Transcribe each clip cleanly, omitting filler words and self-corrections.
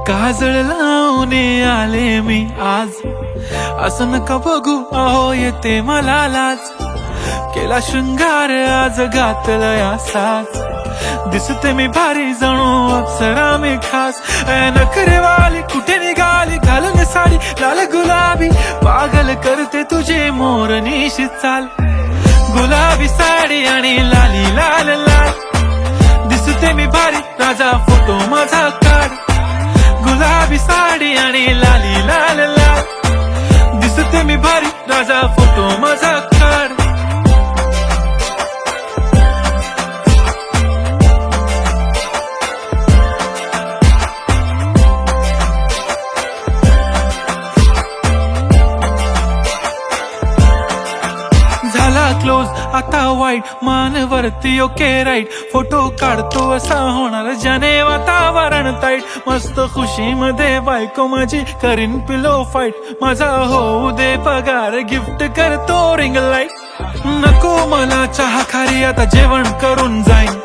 काजळ लावून आले मी आज, असं नका बघू अहो येते मला लाज. केला शृंगार आज घातला साज, दिसते मी भारी जणू अप्सरा मी खास. नखरेवाली कुठे निघाली घालून साडी लाल गुलाबी, पागल करते तुझे मोरनीशी चाल. गुलाबी साडी आणि लाली लाल लाल, दिसते मी भारी राजा फोटो माझा काढ. गुलाबी साडी आणि लाली लाल लाल, दिसते मी भारी राजा फोटो माझा काढ. झाला क्लोज आता वाईट, मानवरती ओके राईट. फोटो काढतो असा होणार ज्याने वातावरण ताईट. मस्त खुशी मध्ये बायको माझी करीन पिलो फाईट. माझा होऊ दे पगार गिफ्ट करतो रिंग लाईट. नको मला चहा खारी आता जेवण करून जाईन.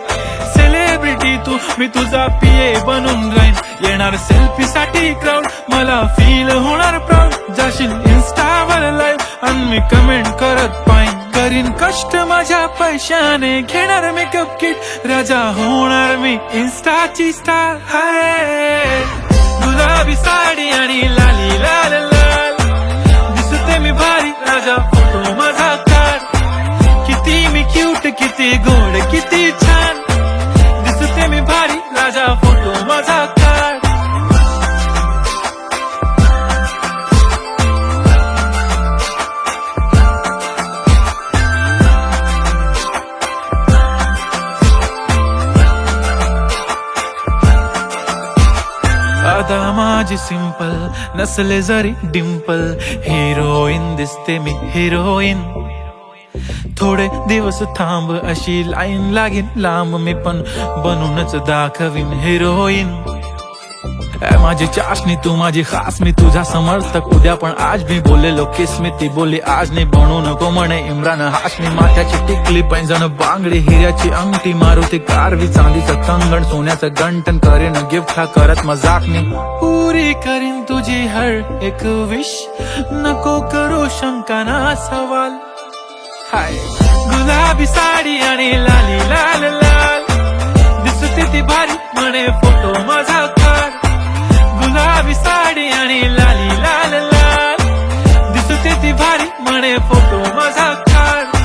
सेलिब्रिटी तू मी तुझा पिये बनून राहीन. येणार सेल्फी साठी क्राऊड मला फील होणार प्राऊड. जाशील इन्स्टावर लाईव्ह आणि मी कमेंट करत पाहिन. करीन कष्ट माझ्या पैशाने घेणार मेकअप किट. राजा होणार मी इन्स्टाची स्टार. हाय गुलाबी साडी आणि लाली लाल लाल, दिसते मी भारी राजा फोटो माझा काढ. किती मी क्यूट किती गोड किती छान, दिसते मी भारी राजा फोटो माझा काढ. आता माझी सिंपल नसले जरी डिंपल, हिरोईन दिसते मी हिरोईन. थोडे दिवस थांब अशी लाईन लागेल लांब, मी पण बनूनच दाखवीन हिरोईन. माझी चाशनी तू माझी खास, मी तुझा समर्थक उद्या पण आज. मी बोललेलो किस मी ती बोलली आज नाही. बनू नको म्हणे इम्रान हाशमी. माथ्याची टिकली पैंजण बांगडी हिऱ्याची अंगठी, मारुती कारवी चांदीचं कंगण सोन्याचं गंटन. करेन गिफ्ट हा करत मजाक मी, पुरी करीन तुझी हर एक विश. नको करू शंका ना सवाल. हाय गुलाबी साडी आणि लाली लाल लाल, दिसते ती भारी म्हणे फोटो माझा काढ. गुलाबी साडी आणि लाली लाल लाल, दिसते ती भारी म्हणे फोटो माझा काढ.